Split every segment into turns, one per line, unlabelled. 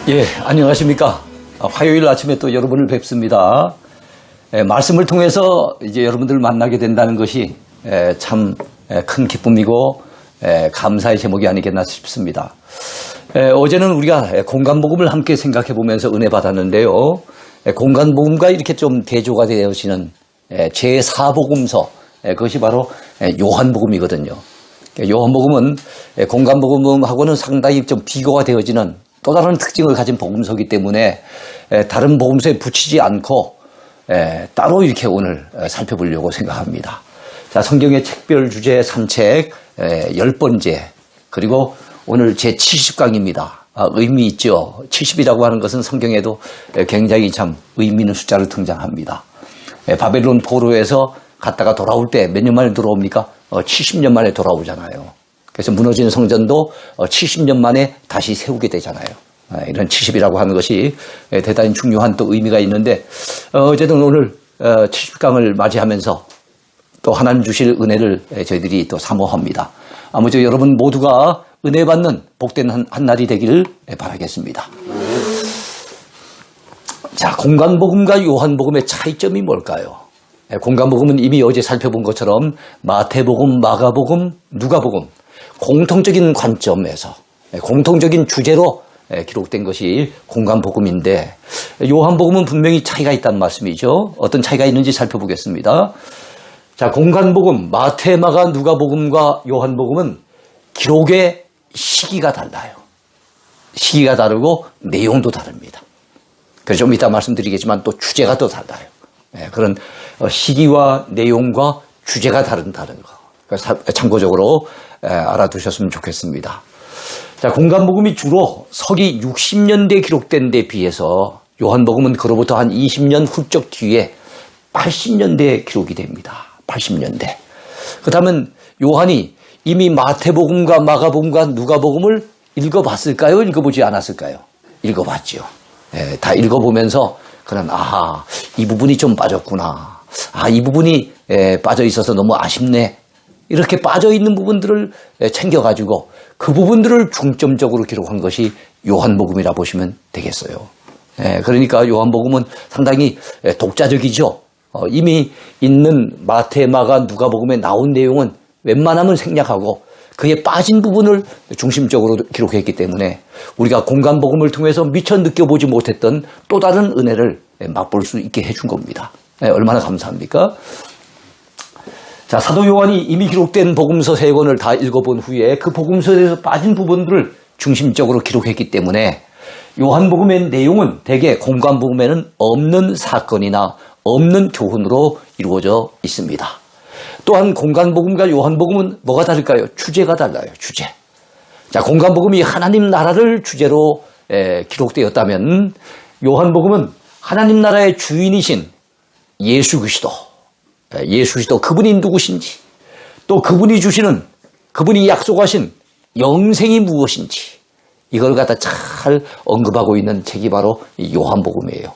예, 안녕하십니까. 화요일 아침에 또 여러분을 뵙습니다. 말씀을 통해서 이제 여러분들을 만나게 된다는 것이 참 큰 기쁨이고 감사의 제목이 아니겠나 싶습니다. 어제는 우리가 공간복음을 함께 생각해 보면서 은혜 받았는데요. 공간복음과 이렇게 좀 대조가 되어지는 제4복음서, 그것이 바로 요한복음이거든요. 요한복음은 공간복음하고는 상당히 좀 비교가 되어지는 또 다른 특징을 가진 복음서이기 때문에 다른 복음서에 붙이지 않고 따로 이렇게 오늘 살펴보려고 생각합니다. 자, 성경의 책별 주제 산책 10번째, 그리고 오늘 제 70강입니다. 의미 있죠. 70이라고 하는 것은 성경에도 굉장히 참 의미 있는 숫자로 등장합니다. 바벨론 포로에서 갔다가 돌아올 때 몇 년 만에 돌아옵니까? 70년 만에 돌아오잖아요. 그래서 무너진 성전도 70년 만에 다시 세우게 되잖아요. 이런 70이라고 하는 것이 대단히 중요한 또 의미가 있는데, 어쨌든 오늘 70강을 맞이하면서 또 하나님 주실 은혜를 저희들이 또 사모합니다. 아무쪼 여러분 모두가 은혜 받는 복된 한 날이 되기를 바라겠습니다. 자, 공간복음과 요한복음의 차이점이 뭘까요? 공간복음은 이미 어제 살펴본 것처럼 마태복음, 마가복음, 누가복음 공통적인 관점에서 공통적인 주제로 기록된 것이 공간복음인데, 요한복음은 분명히 차이가 있다는 말씀이죠. 어떤 차이가 있는지 살펴보겠습니다. 자, 공간복음, 마태, 마가, 누가복음과 요한복음은 기록의 시기가 달라요. 시기가 다르고 내용도 다릅니다. 그래서 좀 이따 말씀드리겠지만 또 주제가 또 달라요. 그런 시기와 내용과 주제가 다르다는 거. 참고적으로 알아두셨으면 좋겠습니다. 자, 공간복음이 주로 서기 60년대에 기록된 데 비해서 요한복음은 그로부터 한 20년 훌쩍 뒤에 80년대에 기록이 됩니다. 80년대. 그렇다면 요한이 이미 마태복음과 마가복음과 누가복음을 읽어봤을까요? 읽어보지 않았을까요? 읽어봤죠. 다 읽어보면서 그는 이 부분이 좀 빠졌구나. 이 부분이 빠져 있어서 너무 아쉽네. 이렇게 빠져 있는 부분들을 챙겨가지고 그 부분들을 중점적으로 기록한 것이 요한복음이라 보시면 되겠어요. 그러니까 요한복음은 상당히 독자적이죠. 이미 있는 마태, 마가, 누가복음에 나온 내용은 웬만하면 생략하고 그에 빠진 부분을 중심적으로 기록했기 때문에 우리가 공간복음을 통해서 미처 느껴보지 못했던 또 다른 은혜를 맛볼 수 있게 해준 겁니다. 얼마나 감사합니까? 자, 사도 요한이 이미 기록된 복음서 3권을 다 읽어본 후에 그 복음서에서 빠진 부분들을 중심적으로 기록했기 때문에 요한복음의 내용은 대개 공간복음에는 없는 사건이나 없는 교훈으로 이루어져 있습니다. 또한 공간복음과 요한복음은 뭐가 다를까요? 주제가 달라요. 주제. 자, 공간복음이 하나님 나라를 주제로 기록되었다면 요한복음은 하나님 나라의 주인이신 예수 그리스도 그분이 누구신지, 또 그분이 주시는, 그분이 약속하신 영생이 무엇인지 이걸 갖다 잘 언급하고 있는 책이 바로 요한복음이에요.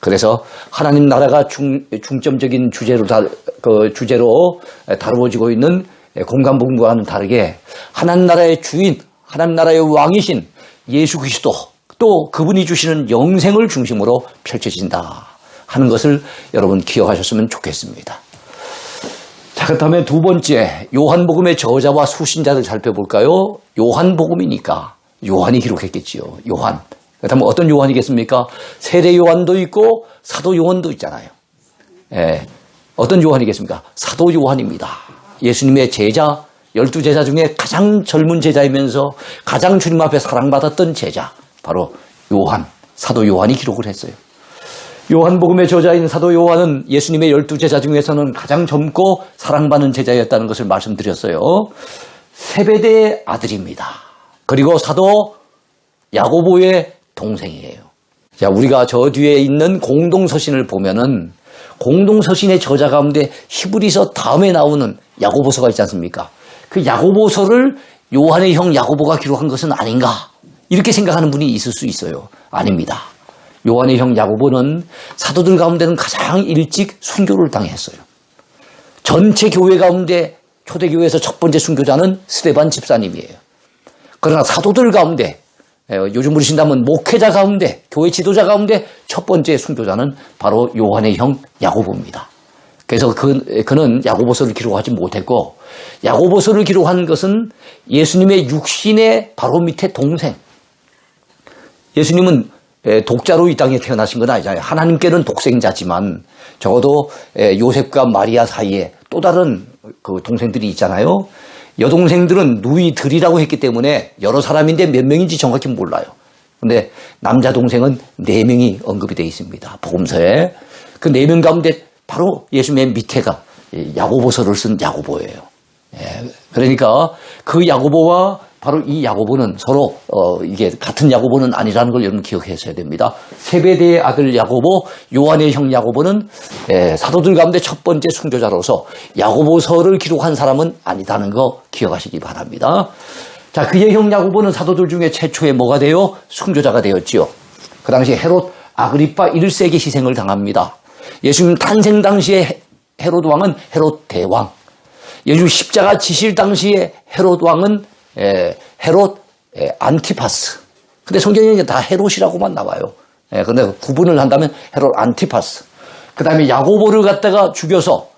그래서 하나님 나라가 중점적인 주제로 다루어지고 있는 공간복음과는 다르게 하나님 나라의 주인, 하나님 나라의 왕이신 예수 그리스도, 또 그분이 주시는 영생을 중심으로 펼쳐진다 하는 것을 여러분 기억하셨으면 좋겠습니다. 자, 그렇다면 두 번째, 요한복음의 저자와 수신자를 살펴볼까요? 요한복음이니까 요한이 기록했겠지요. 요한. 그렇다면 어떤 요한이겠습니까? 세례 요한도 있고 사도 요한도 있잖아요. 어떤 요한이겠습니까? 사도 요한입니다. 예수님의 제자, 12제자 중에 가장 젊은 제자이면서 가장 주님 앞에 사랑받았던 제자, 바로 요한, 사도 요한이 기록을 했어요. 요한복음의 저자인 사도 요한은 예수님의 12제자 중에서는 가장 젊고 사랑받는 제자였다는 것을 말씀드렸어요. 세베대의 아들입니다. 그리고 사도 야고보의 동생이에요. 자, 우리가 저 뒤에 있는 공동서신을 보면은 공동서신의 저자 가운데 히브리서 다음에 나오는 야고보서가 있지 않습니까? 그 야고보서를 요한의 형 야고보가 기록한 것은 아닌가? 이렇게 생각하는 분이 있을 수 있어요. 아닙니다. 요한의 형 야고보는 사도들 가운데는 가장 일찍 순교를 당했어요. 전체 교회 가운데 초대교회에서 첫 번째 순교자는 스데반 집사님이에요. 그러나 사도들 가운데, 요즘 우리 신담은 목회자 가운데, 교회 지도자 가운데 첫 번째 순교자는 바로 요한의 형 야고보입니다. 그래서 그는 야고보서를 기록하지 못했고, 야고보서를 기록한 것은 예수님의 육신의 바로 밑에 동생. 예수님은 독자로 이 땅에 태어나신 건 아니잖아요. 하나님께는 독생자지만 적어도 요셉과 마리아 사이에 또 다른 그 동생들이 있잖아요. 여동생들은 누이들이라고 했기 때문에 여러 사람인데 몇 명인지 정확히 몰라요. 근데 남자 동생은 4명이 언급이 되어 있습니다. 복음서에. 그 4명 가운데 바로 예수님의 밑에가 야고보서를 쓴 야고보예요. 그러니까 그 야고보와 바로 이 야고보는 서로 이게 같은 야고보는 아니라는 걸 여러분 기억하셔야 됩니다. 세베대의 아들 야고보, 요한의 형 야고보는 사도들 가운데 첫 번째 순교자로서 야고보서를 기록한 사람은 아니다는 거 기억하시기 바랍니다. 자, 그의 형 야고보는 사도들 중에 최초에 뭐가 되어 순교자가 되었지요. 그 당시 헤롯 아그리파 1세에게 희생을 당합니다. 예수님 탄생 당시에 헤롯 왕은 헤롯 대왕. 예수님 십자가 지실 당시에 헤롯 왕은 헤롯 안티파스. 근데 성경에 다 헤롯이라고만 나와요. 근데 구분을 한다면 헤롯 안티파스. 그 다음에 야고보를 갖다가 죽여서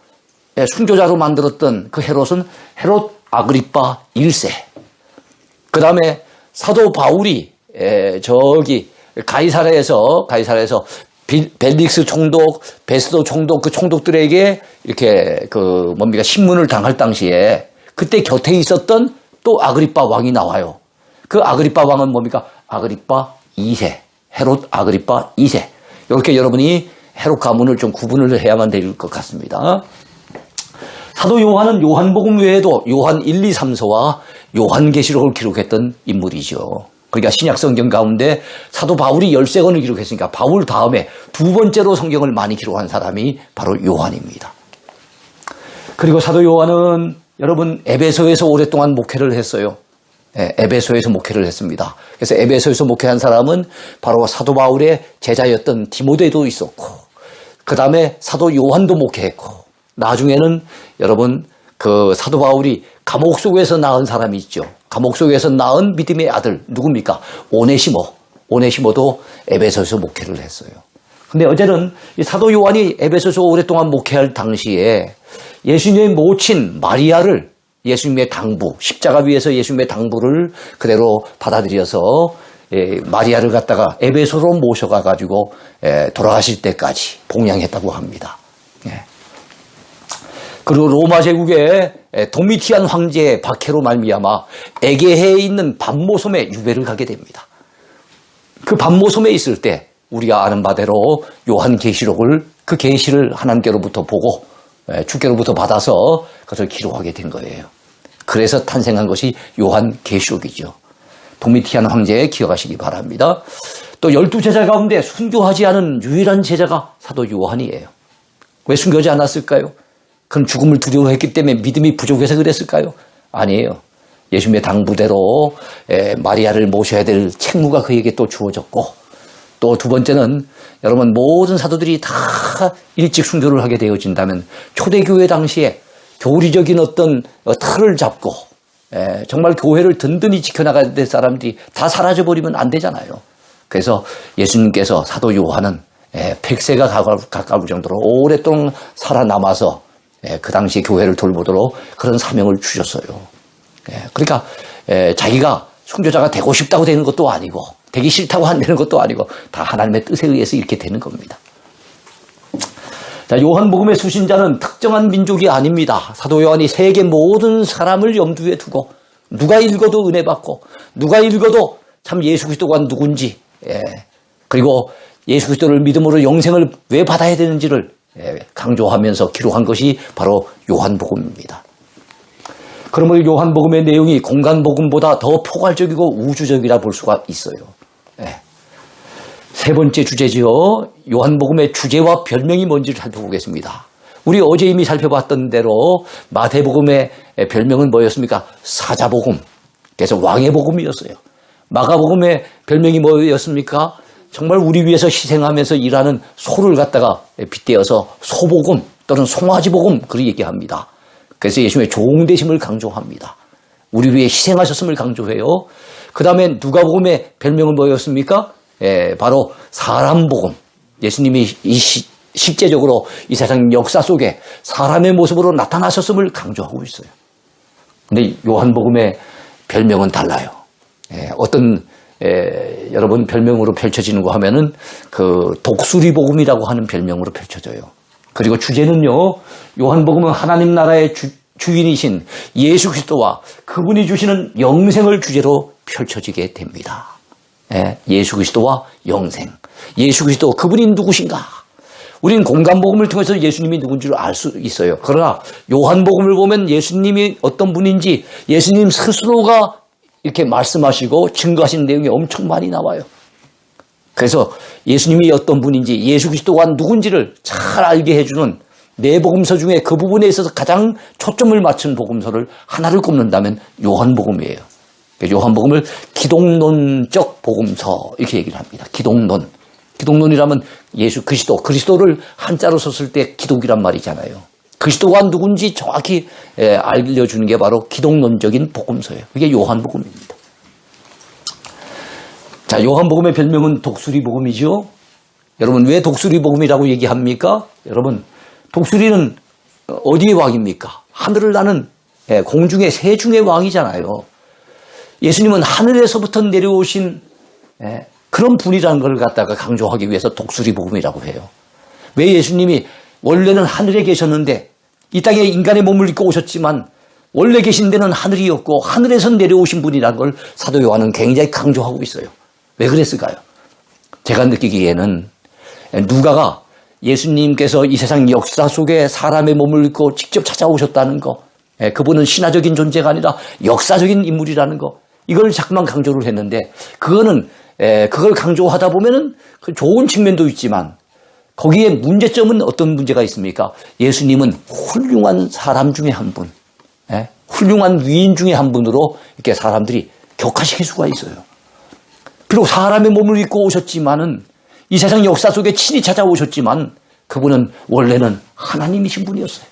순교자로 만들었던 그 헤롯은 헤롯 아그리파 1세. 그 다음에 사도 바울이 저기 가이사랴에서 벨릭스 총독, 베스도 총독, 그 총독들에게 이렇게 신문을 당할 당시에 그때 곁에 있었던 또 아그리파 왕이 나와요. 그 아그리파 왕은 뭡니까? 아그리파 2세. 헤롯 아그리파 2세. 이렇게 여러분이 헤롯 가문을 좀 구분을 해야만 될 것 같습니다. 사도 요한은 요한복음 외에도 요한 1, 2, 3서와 요한계시록을 기록했던 인물이죠. 그러니까 신약성경 가운데 사도 바울이 13권을 기록했으니까 바울 다음에 두 번째로 성경을 많이 기록한 사람이 바로 요한입니다. 그리고 사도 요한은 여러분 에베소에서 오랫동안 목회를 했어요. 에베소에서 목회를 했습니다. 그래서 에베소에서 목회한 사람은 바로 사도 바울의 제자였던 디모데도 있었고, 그 다음에 사도 요한도 목회했고, 나중에는 여러분 그 사도 바울이 감옥 속에서 낳은 사람이 있죠. 감옥 속에서 낳은 믿음의 아들 누굽니까? 오네시모도 에베소에서 목회를 했어요. 근데 어제는 이 사도 요한이 에베소에서 오랫동안 목회할 당시에 예수님의 모친 마리아를 예수님의 당부, 십자가 위에서 예수님의 당부를 그대로 받아들여서 마리아를 갖다가 에베소로 모셔가지고 돌아가실 때까지 봉양했다고 합니다. 그리고 로마 제국의 도미티안 황제의 박해로 말미암아 에게해에 있는 밤모섬에 유배를 가게 됩니다. 그 밤모섬에 있을 때 우리가 아는 바대로 요한계시록을 그 계시를 하나님께로부터 보고 주께로부터 받아서 그것을 기록하게 된 거예요. 그래서 탄생한 것이 요한계시록이죠. 도미티안 황제에 기억하시기 바랍니다. 또 12제자 가운데 순교하지 않은 유일한 제자가 사도 요한이에요. 왜 순교하지 않았을까요? 그건 죽음을 두려워했기 때문에 믿음이 부족해서 그랬을까요? 아니에요. 예수님의 당부대로 마리아를 모셔야 될 책무가 그에게 또 주어졌고, 또 두 번째는 여러분 모든 사도들이 다 일찍 순교를 하게 되어진다면 초대교회 당시에 교리적인 어떤 틀을 잡고 정말 교회를 든든히 지켜나가야 될 사람들이 다 사라져버리면 안 되잖아요. 그래서 예수님께서 사도 요한은 100세가 가까울 정도로 오랫동안 살아남아서 그 당시 교회를 돌보도록 그런 사명을 주셨어요. 그러니까 자기가 순교자가 되고 싶다고 되는 것도 아니고 되기 싫다고 안 되는 것도 아니고 다 하나님의 뜻에 의해서 이렇게 되는 겁니다. 자, 요한복음의 수신자는 특정한 민족이 아닙니다. 사도 요한이 세계 모든 사람을 염두에 두고 누가 읽어도 은혜 받고 누가 읽어도 참 예수 그리스도가 누군지 그리고 예수 그리스도를 믿음으로 영생을 왜 받아야 되는지를 강조하면서 기록한 것이 바로 요한복음입니다. 그러면 요한복음의 내용이 공간복음보다 더 포괄적이고 우주적이라 볼 수가 있어요. 세 번째 주제지요. 요한복음의 주제와 별명이 뭔지를 살펴보겠습니다. 우리 어제 이미 살펴봤던 대로 마태복음의 별명은 뭐였습니까? 사자복음. 그래서 왕의 복음이었어요. 마가복음의 별명이 뭐였습니까? 정말 우리 위해서 희생하면서 일하는 소를 갖다가 빗대어서 소복음 또는 송아지복음 그렇게 얘기합니다. 그래서 예수님의 종되심을 강조합니다. 우리 위해 희생하셨음을 강조해요. 그 다음에 누가복음의 별명은 뭐였습니까? 바로 사람복음. 예수님이 실제적으로 이 세상 역사 속에 사람의 모습으로 나타나셨음을 강조하고 있어요. 근데 요한복음의 별명은 달라요. 어떤 여러분 별명으로 펼쳐지는 거 하면은 그 독수리복음이라고 하는 별명으로 펼쳐져요. 그리고 주제는요, 요한복음은 하나님 나라의 주인이신 예수 그리스도와 그분이 주시는 영생을 주제로 펼쳐지게 됩니다. 예수 그리스도와 영생. 예수 그리스도 그분이 누구신가? 우리는 공간복음을 통해서 예수님이 누군지를 알 수 있어요. 그러나 요한복음을 보면 예수님이 어떤 분인지 예수님 스스로가 이렇게 말씀하시고 증거하신 내용이 엄청 많이 나와요. 그래서 예수님이 어떤 분인지 예수 그리스도가 누군지를 잘 알게 해주는 네 복음서 중에 그 부분에 있어서 가장 초점을 맞춘 복음서를 하나를 꼽는다면 요한복음이에요. 요한복음을 기독론적 복음서 이렇게 얘기를 합니다. 기독론. 기독론이라면 예수 그리스도를 한자로 썼을 때 기독이란 말이잖아요. 그리스도가 누군지 정확히 알려주는 게 바로 기독론적인 복음서예요. 이게 요한복음입니다. 자, 요한복음의 별명은 독수리복음이죠. 여러분, 왜 독수리복음이라고 얘기합니까? 여러분, 독수리는 어디의 왕입니까? 하늘을 나는 공중의 새 중의 왕이잖아요. 예수님은 하늘에서부터 내려오신 그런 분이라는 걸 갖다가 강조하기 위해서 독수리복음이라고 해요. 왜 예수님이 원래는 하늘에 계셨는데 이 땅에 인간의 몸을 입고 오셨지만 원래 계신 데는 하늘이었고 하늘에서 내려오신 분이라는 걸 사도 요한은 굉장히 강조하고 있어요. 왜 그랬을까요? 제가 느끼기에는 누가가 예수님께서 이 세상 역사 속에 사람의 몸을 입고 직접 찾아오셨다는 거, 그분은 신화적인 존재가 아니라 역사적인 인물이라는 거, 이걸 자꾸만 강조를 했는데 그거는 그걸 강조하다 보면은 좋은 측면도 있지만 거기에 문제점은 어떤 문제가 있습니까? 예수님은 훌륭한 사람 중에 한 분, 훌륭한 위인 중에 한 분으로 이렇게 사람들이 격하시킬 수가 있어요. 비록 사람의 몸을 입고 오셨지만은 이 세상 역사 속에 친히 찾아오셨지만 그분은 원래는 하나님이신 분이었어요.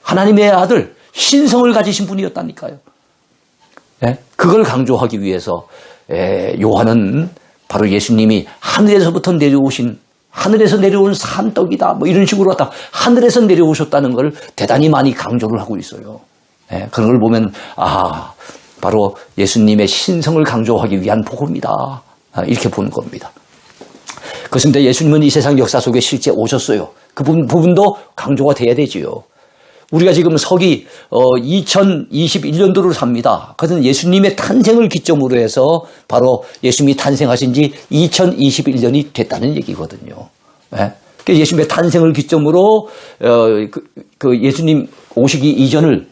하나님의 아들, 신성을 가지신 분이었다니까요. 그걸 강조하기 위해서 요한은 바로 예수님이 하늘에서부터 내려오신, 하늘에서 내려온 산떡이다 뭐 이런 식으로 갖다 하늘에서 내려오셨다는 걸 대단히 많이 강조를 하고 있어요. 그런 걸 보면 바로 예수님의 신성을 강조하기 위한 복음이다 이렇게 보는 겁니다. 그렇습니다. 예수님은 이 세상 역사 속에 실제 오셨어요. 그 부분도 강조가 돼야 되지요. 우리가 지금 서기 2021년도를 삽니다. 그것은 예수님의 탄생을 기점으로 해서 바로 예수님이 탄생하신 지 2021년이 됐다는 얘기거든요. 예수님의 탄생을 기점으로 예수님 오시기 이전을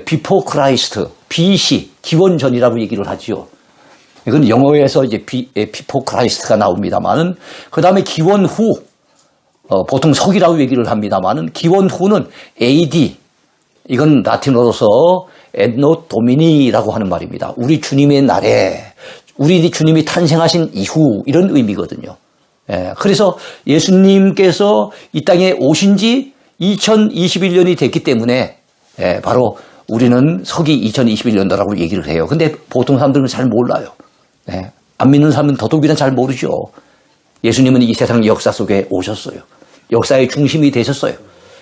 Before Christ, BC, 기원전이라고 얘기를 하지요. 이건 영어에서 이제 Before Christ가 나옵니다만은 그 다음에 기원 후, 보통 서기라고 얘기를 합니다만은 기원 후는 AD, 이건 라틴어로서 Anno Domini라고 하는 말입니다. 우리 주님의 날에, 우리 주님이 탄생하신 이후 이런 의미거든요. 그래서 예수님께서 이 땅에 오신 지 2021년이 됐기 때문에 바로 우리는 서기 2021년도라고 얘기를 해요. 근데 보통 사람들은 잘 몰라요. 안 믿는 사람은 더더욱이나 잘 모르죠. 예수님은 이 세상 역사 속에 오셨어요. 역사의 중심이 되셨어요.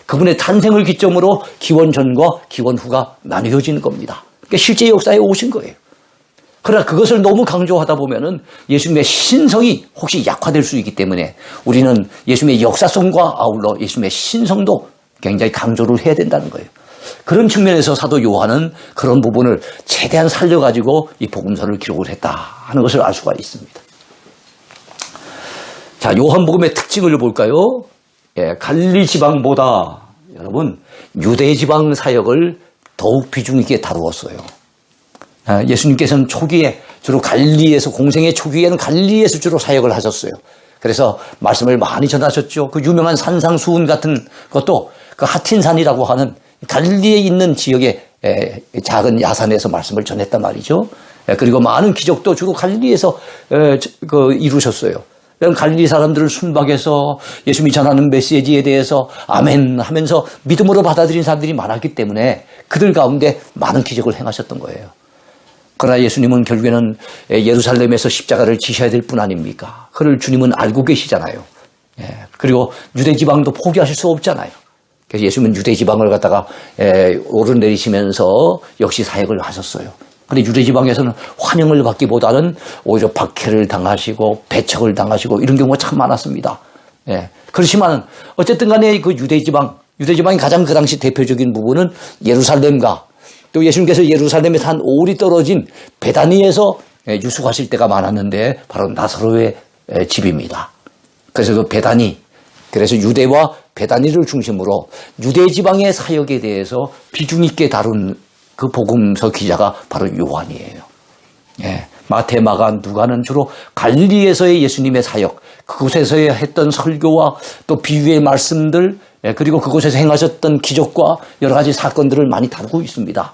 그분의 탄생을 기점으로 기원 전과 기원 후가 나뉘어지는 겁니다. 그러니까 실제 역사에 오신 거예요. 그러나 그것을 너무 강조하다 보면은 예수님의 신성이 혹시 약화될 수 있기 때문에 우리는 예수님의 역사성과 아울러 예수님의 신성도 굉장히 강조를 해야 된다는 거예요. 그런 측면에서 사도 요한은 그런 부분을 최대한 살려가지고 이 복음서를 기록을 했다 하는 것을 알 수가 있습니다. 자, 요한복음의 특징을 볼까요? 갈릴리 지방보다 여러분 유대 지방 사역을 더욱 비중 있게 다루었어요. 예수님께서는 초기에 주로 갈릴리에서 공생의 초기에는 갈릴리에서 주로 사역을 하셨어요. 그래서 말씀을 많이 전하셨죠. 그 유명한 산상수훈 같은 것도 그 하틴산이라고 하는 갈릴리에 있는 지역의 작은 야산에서 말씀을 전했단 말이죠. 그리고 많은 기적도 주로 갈릴리에서 이루셨어요. 갈릴리 사람들을 순박해서 예수님이 전하는 메시지에 대해서 아멘 하면서 믿음으로 받아들인 사람들이 많았기 때문에 그들 가운데 많은 기적을 행하셨던 거예요. 그러나 예수님은 결국에는 예루살렘에서 십자가를 지셔야 될 뿐 아닙니까? 그를 주님은 알고 계시잖아요. 그리고 유대지방도 포기하실 수 없잖아요. 그래서 예수님은 유대지방을 갖다가 오르내리시면서 역시 사역을 하셨어요. 그런데 유대지방에서는 환영을 받기보다는 오히려 박해를 당하시고 배척을 당하시고 이런 경우가 참 많았습니다. 그렇지만 어쨌든 간에 그 유대지방이 가장 그 당시 대표적인 부분은 예루살렘과 또 예수님께서 예루살렘에서 한 5里떨어진 베다니에서 유숙하실 때가 많았는데 바로 나사로의 집입니다. 그래서 그 베다니, 그래서 유대와 베다니를 중심으로 유대 지방의 사역에 대해서 비중 있게 다룬 그 복음서 기자가 바로 요한이에요. 마태, 마가, 누가는 주로 갈릴리에서의 예수님의 사역, 그곳에서 했던 설교와 또 비유의 말씀들, 그리고 그곳에서 행하셨던 기적과 여러 가지 사건들을 많이 다루고 있습니다.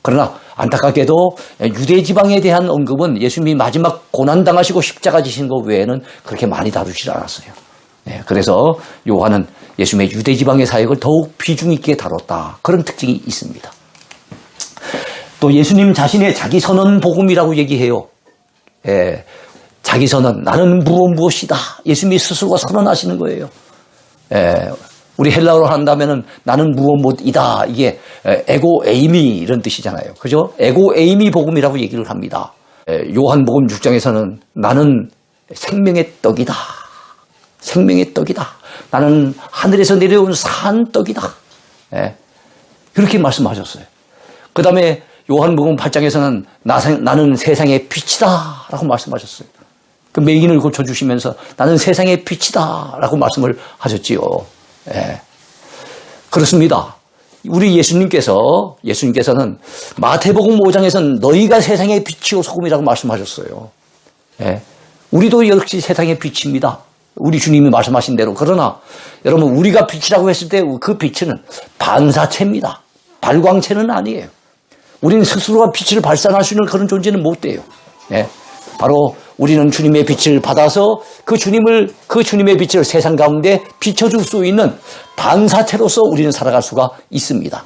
그러나 안타깝게도 유대 지방에 대한 언급은 예수님이 마지막 고난당하시고 십자가 지신 것 외에는 그렇게 많이 다루지 않았어요. 그래서 요한은 예수님의 유대 지방의 사역을 더욱 비중 있게 다뤘다. 그런 특징이 있습니다. 또 예수님 자신의 자기 선언 복음이라고 얘기해요. 자기 선언, 나는 무엇이다. 예수님이 스스로가 선언하시는 거예요. 우리 헬라어로 한다면은 나는 무엇이다. 이게 에고 에이미 이런 뜻이잖아요. 그죠? 에고 에이미 복음이라고 얘기를 합니다. 요한복음 6장에서는 나는 생명의 떡이다. 생명의 떡이다. 나는 하늘에서 내려온 산 떡이다. 그렇게 말씀하셨어요. 그 다음에 요한복음 8장에서는 나는 세상의 빛이다 라고 말씀하셨어요. 그 맹인을 고쳐주시면서 나는 세상의 빛이다 라고 말씀을 하셨지요. 그렇습니다. 우리 예수님께서는 마태복음 5장에서는 너희가 세상의 빛이요 소금이라고 말씀하셨어요. 우리도 역시 세상의 빛입니다. 우리 주님이 말씀하신 대로. 그러나 여러분 우리가 빛이라고 했을 때 그 빛은 반사체입니다. 발광체는 아니에요. 우리는 스스로가 빛을 발산할 수 있는 그런 존재는 못 돼요. 바로 우리는 주님의 빛을 받아서 그 주님의 빛을 세상 가운데 비춰줄 수 있는 반사체로서 우리는 살아갈 수가 있습니다.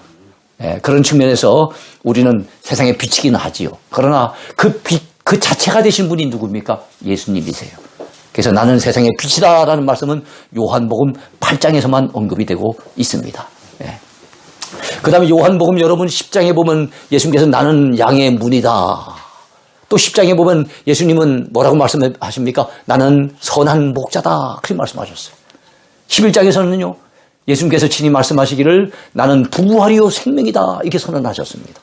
그런 측면에서 우리는 세상의 빛이긴 하지요. 그러나 그 빛, 그 자체가 되신 분이 누굽니까? 예수님이세요. 그래서 나는 세상의 빛이다라는 말씀은 요한복음 8장에서만 언급이 되고 있습니다. 그 다음에 요한복음 여러분 10장에 보면 예수님께서 나는 양의 문이다. 또 10장에 보면 예수님은 뭐라고 말씀하십니까? 나는 선한 목자다. 그렇게 말씀하셨어요. 11장에서는요. 예수님께서 친히 말씀하시기를 나는 부활이요 생명이다. 이렇게 선언하셨습니다.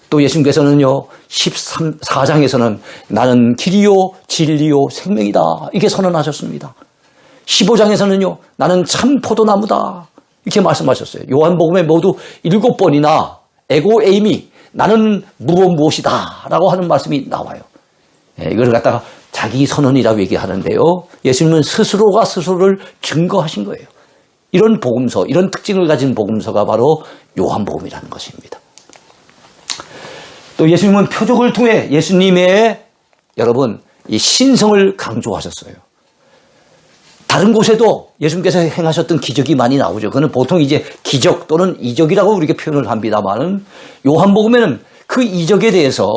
또 예수님께서는요. 14장에서는 나는 길이요 진리요 생명이다. 이렇게 선언하셨습니다. 15장에서는요. 나는 참 포도나무다. 이렇게 말씀하셨어요. 요한복음에 모두 7번이나 에고 에이미 나는 무엇이다 라고 하는 말씀이 나와요. 이걸 갖다가 자기 선언이라고 얘기하는데요. 예수님은 스스로가 스스로를 증거하신 거예요. 이런 복음서, 이런 특징을 가진 복음서가 바로 요한복음이라는 것입니다. 또 예수님은 표적을 통해 예수님의 여러분 이 신성을 강조하셨어요. 다른 곳에도 예수님께서 행하셨던 기적이 많이 나오죠. 그거는 보통 이제 기적 또는 이적이라고 우리가 표현을 합니다만은 요한복음에는 그 이적에 대해서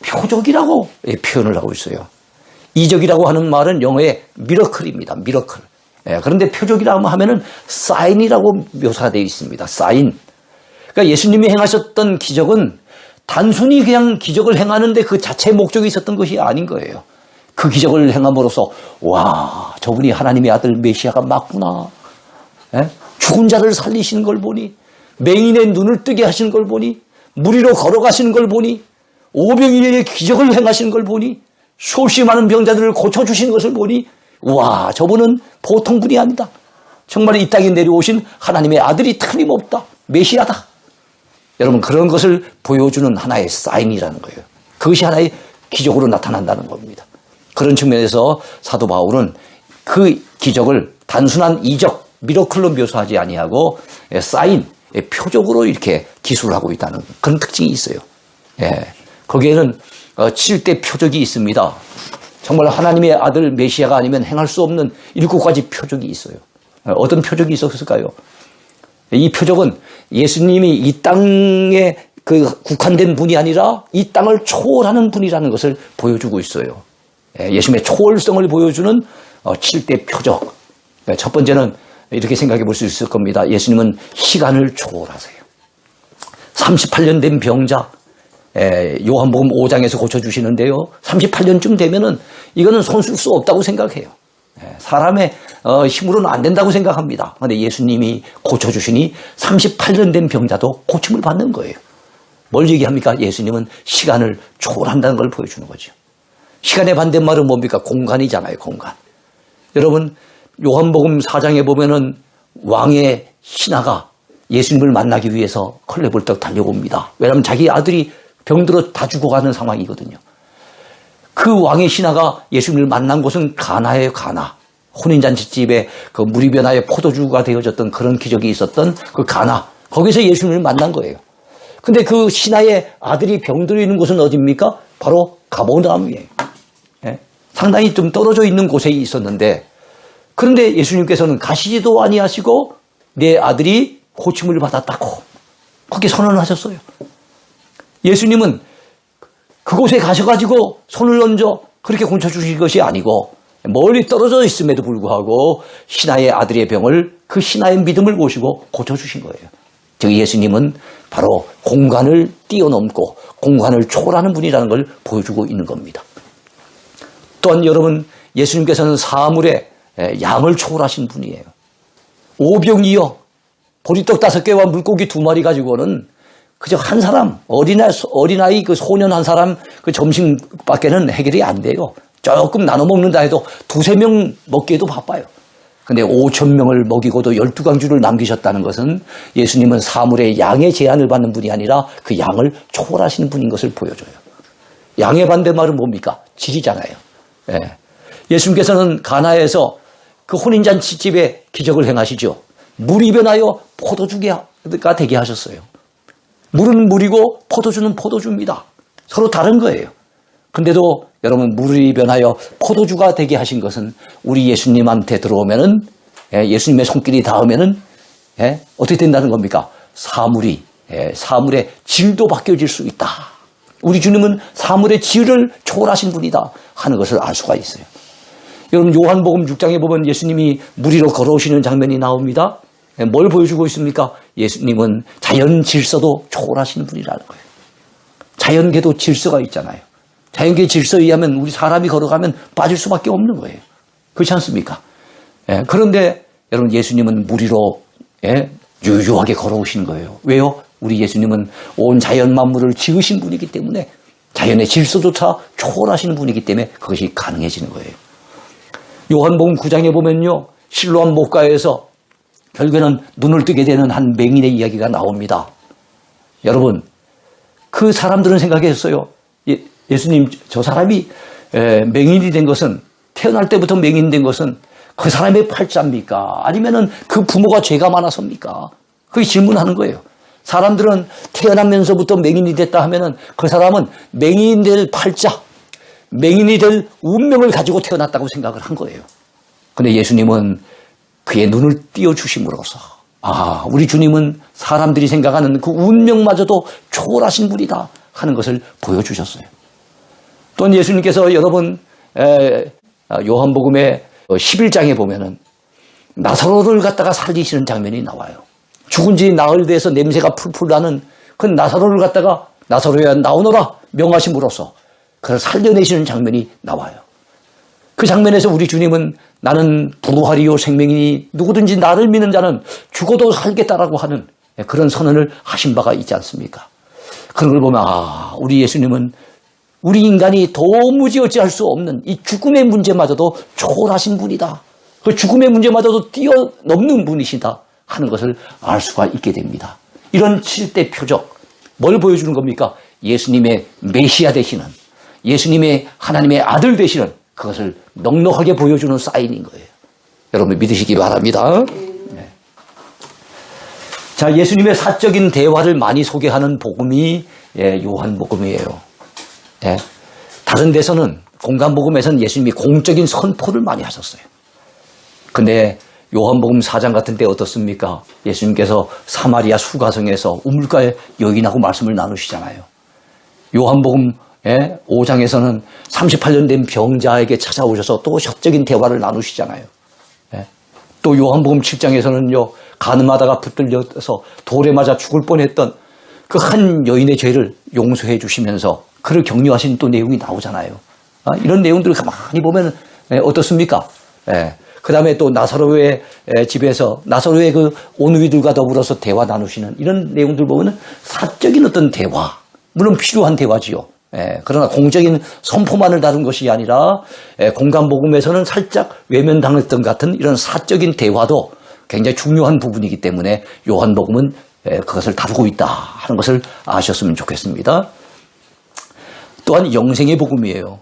표적이라고 표현을 하고 있어요. 이적이라고 하는 말은 영어의 미러클입니다. 미러클. 그런데 표적이라고 하면은 사인이라고 묘사가 되어 있습니다. 사인. 그러니까 예수님이 행하셨던 기적은 단순히 그냥 기적을 행하는데 그 자체의 목적이 있었던 것이 아닌 거예요. 그 기적을 행함으로써 와 저분이 하나님의 아들 메시아가 맞구나. 죽은 자를 살리시는 걸 보니 맹인의 눈을 뜨게 하시는 걸 보니 물 위로 걸어가시는 걸 보니 오병이어의 기적을 행하시는 걸 보니 수없이 많은 병자들을 고쳐주시는 것을 보니 와 저분은 보통 분이 아니다. 정말 이 땅에 내려오신 하나님의 아들이 틀림없다. 메시아다. 여러분 그런 것을 보여주는 하나의 사인이라는 거예요. 그것이 하나의 기적으로 나타난다는 겁니다. 그런 측면에서 사도 바울은 그 기적을 단순한 이적, 미러클로 묘사하지 아니하고 사인, 표적으로 이렇게 기술을 하고 있다는 그런 특징이 있어요. 거기에는 7대 표적이 있습니다. 정말 하나님의 아들 메시아가 아니면 행할 수 없는 7가지 표적이 있어요. 어떤 표적이 있었을까요? 이 표적은 예수님이 이 땅에 국한된 분이 아니라 이 땅을 초월하는 분이라는 것을 보여주고 있어요. 예수님의 초월성을 보여주는 7대 표적. 첫 번째는 이렇게 생각해 볼 수 있을 겁니다. 예수님은 시간을 초월하세요. 38년 된 병자, 요한복음 5장에서 고쳐주시는데요. 38년쯤 되면은 이거는 손 쓸 수 없다고 생각해요. 사람의 힘으로는 안 된다고 생각합니다. 그런데 예수님이 고쳐주시니 38년 된 병자도 고침을 받는 거예요. 뭘 얘기합니까? 예수님은 시간을 초월한다는 걸 보여주는 거죠. 시간의 반대말은 뭡니까? 공간이잖아요, 공간. 여러분, 요한복음 4장에 보면은 왕의 신하가 예수님을 만나기 위해서 컬레벌떡 달려옵니다. 왜냐하면 자기 아들이 병들어 다 죽어가는 상황이거든요. 그 왕의 신하가 예수님을 만난 곳은 가나예요, 가나. 혼인잔치집에 그 물이 변하여 포도주가 되어졌던 그런 기적이 있었던 그 가나. 거기서 예수님을 만난 거예요. 근데 그 신하의 아들이 병들어 있는 곳은 어디입니까? 바로 가버나움이에요. 상당히 좀 떨어져 있는 곳에 있었는데, 그런데 예수님께서는 가시지도 아니하시고 내 아들이 고침을 받았다고 그렇게 선언하셨어요. 예수님은 그곳에 가셔가지고 손을 얹어 그렇게 고쳐주신 것이 아니고 멀리 떨어져 있음에도 불구하고 신하의 아들의 병을 그 신하의 믿음을 보시고 고쳐주신 거예요. 즉 예수님은 바로 공간을 뛰어넘고 공간을 초월하는 분이라는 걸 보여주고 있는 겁니다. 또한 여러분, 예수님께서는 사물의 양을 초월하신 분이에요. 오병이어 보리떡 5개와 물고기 2마리 가지고는 그저 한 사람, 어린아이 그 소년 한 사람 그 점심밖에는 해결이 안 돼요. 조금 나눠 먹는다 해도 2-3명 먹기에도 바빠요. 근데 5,000명을 먹이고도 12강주를 남기셨다는 것은 예수님은 사물의 양의 제한을 받는 분이 아니라 그 양을 초월하시는 분인 것을 보여줘요. 양의 반대말은 뭡니까? 질이잖아요. 예수님께서는 가나에서 그 혼인잔치집에 기적을 행하시죠. 물이 변하여 포도주가 되게 하셨어요. 물은 물이고 포도주는 포도주입니다. 서로 다른 거예요. 근데도 여러분, 물이 변하여 포도주가 되게 하신 것은 우리 예수님한테 들어오면은, 예수님의 손길이 닿으면은 어떻게 된다는 겁니까? 사물의 질도 바뀌어질 수 있다. 우리 주님은 사물의 질을 초월하신 분이다 하는 것을 알 수가 있어요. 여러분, 요한복음 6장에 보면 예수님이 물 위로 걸어오시는 장면이 나옵니다. 뭘 보여주고 있습니까? 예수님은 자연 질서도 초월하시는 분이라는 거예요. 자연계도 질서가 있잖아요. 자연계 질서에 의하면 우리 사람이 걸어가면 빠질 수밖에 없는 거예요. 그렇지 않습니까? 그런데 여러분, 예수님은 물 위로 유유하게 걸어오시는 거예요. 왜요? 우리 예수님은 온 자연 만물을 지으신 분이기 때문에, 자연의 질서조차 초월하시는 분이기 때문에 그것이 가능해지는 거예요. 요한복음 9장에 보면요, 실로암 목가에서 결국에는 눈을 뜨게 되는 한 맹인의 이야기가 나옵니다. 여러분, 그 사람들은 생각했어요. 예수님, 저 사람이 맹인이 된 것은, 태어날 때부터 맹인이 된 것은 그 사람의 팔자입니까? 아니면은 그 부모가 죄가 많아서입니까? 그게 질문하는 거예요. 사람들은 태어나면서부터 맹인이 됐다 하면은 그 사람은 맹인이 될 팔자, 맹인이 될 운명을 가지고 태어났다고 생각을 한 거예요. 근데 예수님은 그의 눈을 띄워주심으로써, 우리 주님은 사람들이 생각하는 그 운명마저도 초월하신 분이다 하는 것을 보여주셨어요. 또한 예수님께서 여러분, 요한복음의 11장에 보면은 나사로를 갖다가 살리시는 장면이 나와요. 죽은 지 나흘 돼서 냄새가 풀풀 나는 그 나사로를 갖다가 나사로야 나오너라 명하심으로써 그를 살려내시는 장면이 나와요. 그 장면에서 우리 주님은 나는 부활이요 생명이니 누구든지 나를 믿는 자는 죽어도 살겠다라고 하는 그런 선언을 하신 바가 있지 않습니까? 그런 걸 보면 우리 예수님은 우리 인간이 도무지 어찌할 수 없는 이 죽음의 문제마저도 초월하신 분이다. 그 죽음의 문제마저도 뛰어넘는 분이시다 하는 것을 알 수가 있게 됩니다. 이런 7대 표적, 뭘 보여주는 겁니까? 예수님의 메시아 되시는, 예수님의 하나님의 아들 되시는 그것을 넉넉하게 보여주는 사인인 거예요. 여러분 믿으시기 바랍니다. 네. 자, 예수님의 사적인 대화를 많이 소개하는 복음이 요한복음이에요. 네. 다른 데서는 공간복음에서는 예수님이 공적인 선포를 많이 하셨어요. 근데 요한복음 4장 같은 때 어떻습니까? 예수님께서 사마리아 수가성에서 우물가에 여인하고 말씀을 나누시잖아요. 요한복음 5장에서는 38년 된 병자에게 찾아오셔서 또 적적인 대화를 나누시잖아요. 또 요한복음 7장에서는요, 가늠하다가 붙들려서 돌에 맞아 죽을 뻔했던 그 한 여인의 죄를 용서해 주시면서 그를 격려하신 또 내용이 나오잖아요. 이런 내용들을 가만히 보면 어떻습니까? 그 다음에 또 나사로의 집에서 나사로의 그 온누이들과 더불어서 대화 나누시는 이런 내용들 보면 사적인 어떤 대화, 물론 필요한 대화지요. 그러나 공적인 선포만을 다룬 것이 아니라 공간복음에서는 살짝 외면당했던 같은 이런 사적인 대화도 굉장히 중요한 부분이기 때문에 요한복음은 그것을 다루고 있다 하는 것을 아셨으면 좋겠습니다. 또한 영생의 복음이에요.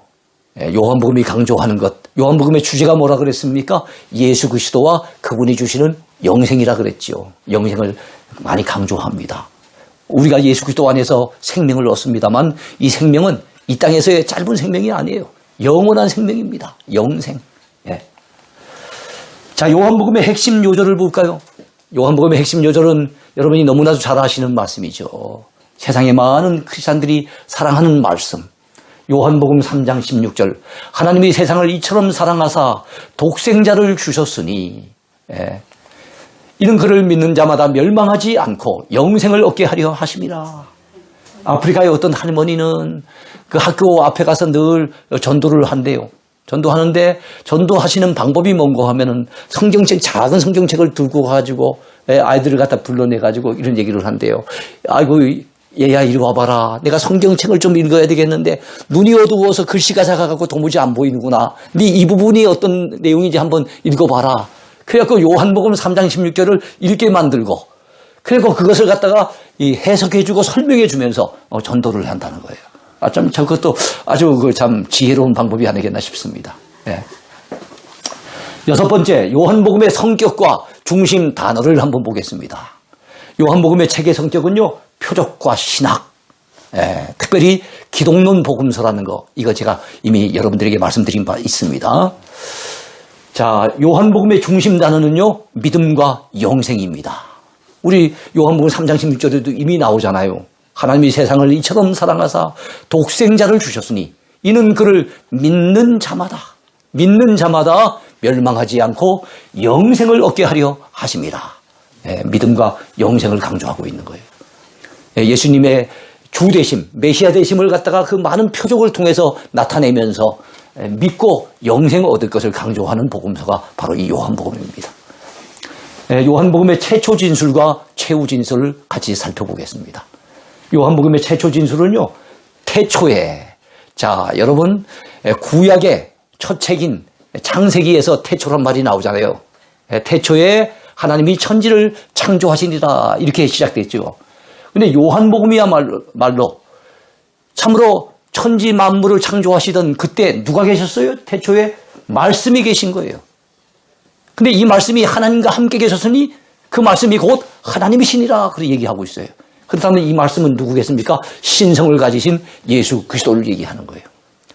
요한복음이 강조하는 것, 요한복음의 주제가 뭐라 그랬습니까? 예수 그리스도와 그분이 주시는 영생이라 그랬죠. 영생을 많이 강조합니다. 우리가 예수 그리스도 안에서 생명을 얻습니다만 이 생명은 이 땅에서의 짧은 생명이 아니에요. 영원한 생명입니다. 영생. 자, 요한복음의 핵심 요절을 볼까요? 요한복음의 핵심 요절은 여러분이 너무나도 잘 아시는 말씀이죠. 세상에 많은 크리스찬들이 사랑하는 말씀. 요한복음 3장 16절. 하나님이 세상을 이처럼 사랑하사 독생자를 주셨으니 이는 그를 믿는 자마다 멸망하지 않고 영생을 얻게 하려 하심이라. 아프리카의 어떤 할머니는 그 학교 앞에 가서 늘 전도를 한대요. 전도하는데 전도하시는 방법이 뭔가 하면은 성경책, 작은 성경책을 들고 가지고 아이들을 갖다 불러내가지고 이런 얘기를 한대요. 아이고, 얘야 이리 와봐라. 내가 성경책을 좀 읽어야 되겠는데 눈이 어두워서 글씨가 작아갖고 도무지 안 보이는구나. 네 이 부분이 어떤 내용인지 한번 읽어봐라. 그래갖고 요한복음 3장 16절을 읽게 만들고 그리고 그것을 갖다가 해석해주고 설명해주면서 전도를 한다는 거예요. 참 저것도 아주 참 지혜로운 방법이 아니겠나 싶습니다. 여섯 번째, 요한복음의 성격과 중심 단어를 한번 보겠습니다. 요한복음의 책의 성격은요, 표적과 신학, 특별히 기독론 복음서라는 거, 이거 제가 이미 여러분들에게 말씀드린 바 있습니다. 자, 요한복음의 중심 단어는요, 믿음과 영생입니다. 우리 요한복음 3장 16절에도 이미 나오잖아요. 하나님이 세상을 이처럼 사랑하사 독생자를 주셨으니 이는 그를 믿는 자마다 멸망하지 않고 영생을 얻게 하려 하심이라. 믿음과 영생을 강조하고 있는 거예요. 예수님의 주 되심, 메시아 되심을 갖다가 그 많은 표적을 통해서 나타내면서 믿고 영생을 얻을 것을 강조하는 복음서가 바로 이 요한복음입니다. 요한복음의 최초 진술과 최후 진술을 같이 살펴보겠습니다. 요한복음의 최초 진술은요, 태초에, 자, 여러분, 구약의 첫 책인 창세기에서 태초란 말이 나오잖아요. 태초에 하나님이 천지를 창조하시니라, 이렇게 시작됐죠. 근데 요한복음이야말로 참으로 천지 만물을 창조하시던 그때 누가 계셨어요? 태초에 말씀이 계신 거예요. 근데 이 말씀이 하나님과 함께 계셨으니 그 말씀이 곧 하나님이시니라, 그렇게 얘기하고 있어요. 그렇다면 이 말씀은 누구겠습니까? 신성을 가지신 예수 그리스도를 얘기하는 거예요.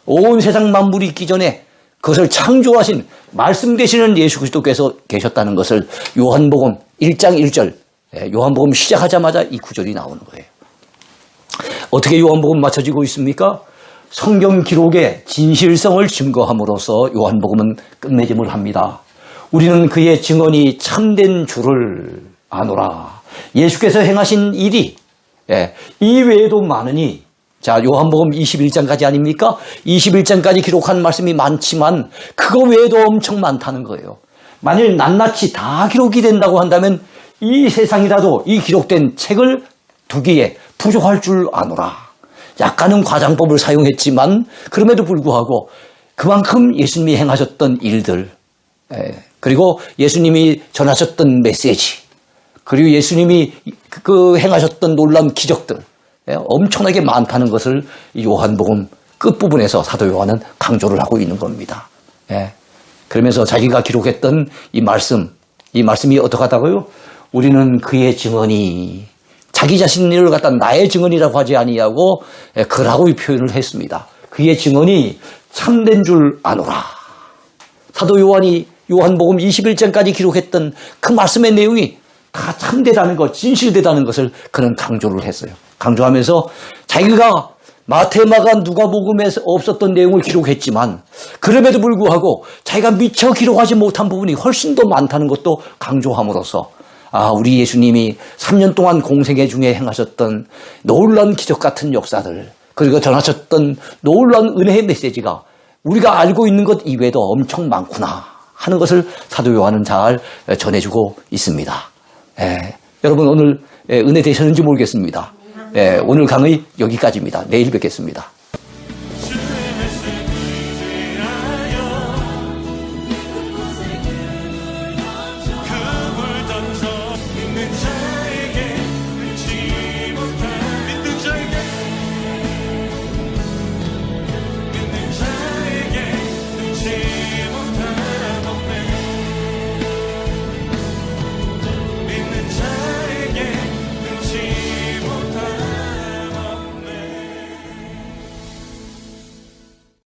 온 세상 만물이 있기 전에 그것을 창조하신 말씀 되시는 예수 그리스도께서 계셨다는 것을 요한복음 1장 1절, 요한복음 시작하자마자 이 구절이 나오는 거예요. 어떻게 요한복음 맞춰지고 있습니까? 성경 기록의 진실성을 증거함으로써 요한복음은 끝맺음을 합니다. 우리는 그의 증언이 참된 줄을 아노라. 예수께서 행하신 일이 이 외에도 많으니, 자, 요한복음 21장까지 아닙니까? 21장까지 기록한 말씀이 많지만 그거 외에도 엄청 많다는 거예요. 만일 낱낱이 다 기록이 된다고 한다면 이 세상이라도 이 기록된 책을 두기에 부족할 줄 아노라. 약간은 과장법을 사용했지만 그럼에도 불구하고 그만큼 예수님이 행하셨던 일들, 그리고 예수님이 전하셨던 메시지, 그리고 예수님이 그 행하셨던 놀라운 기적들, 엄청나게 많다는 것을 요한복음 끝부분에서 사도 요한은 강조를 하고 있는 겁니다. 그러면서 자기가 기록했던 이 말씀이 어떡하다고요? 우리는 그의 증언이, 자기 자신을 갖다 나의 증언이라고 하지 아니하고 그라고 표현을 했습니다. 그의 증언이 참된 줄 아노라. 사도 요한이 요한복음 21장까지 기록했던 그 말씀의 내용이 다 참되다는 것, 진실되다는 것을 그는 강조를 했어요. 강조하면서 자기가 마태, 마가, 누가복음에서 없었던 내용을 기록했지만 그럼에도 불구하고 자기가 미처 기록하지 못한 부분이 훨씬 더 많다는 것도 강조함으로써 우리 예수님이 3년 동안 공생애 중에 행하셨던 놀라운 기적 같은 역사들, 그리고 전하셨던 놀라운 은혜의 메시지가 우리가 알고 있는 것 이외에도 엄청 많구나 하는 것을 사도 요한은 잘 전해주고 있습니다. 여러분 오늘 은혜 되셨는지 모르겠습니다. 오늘 강의 여기까지입니다. 내일 뵙겠습니다.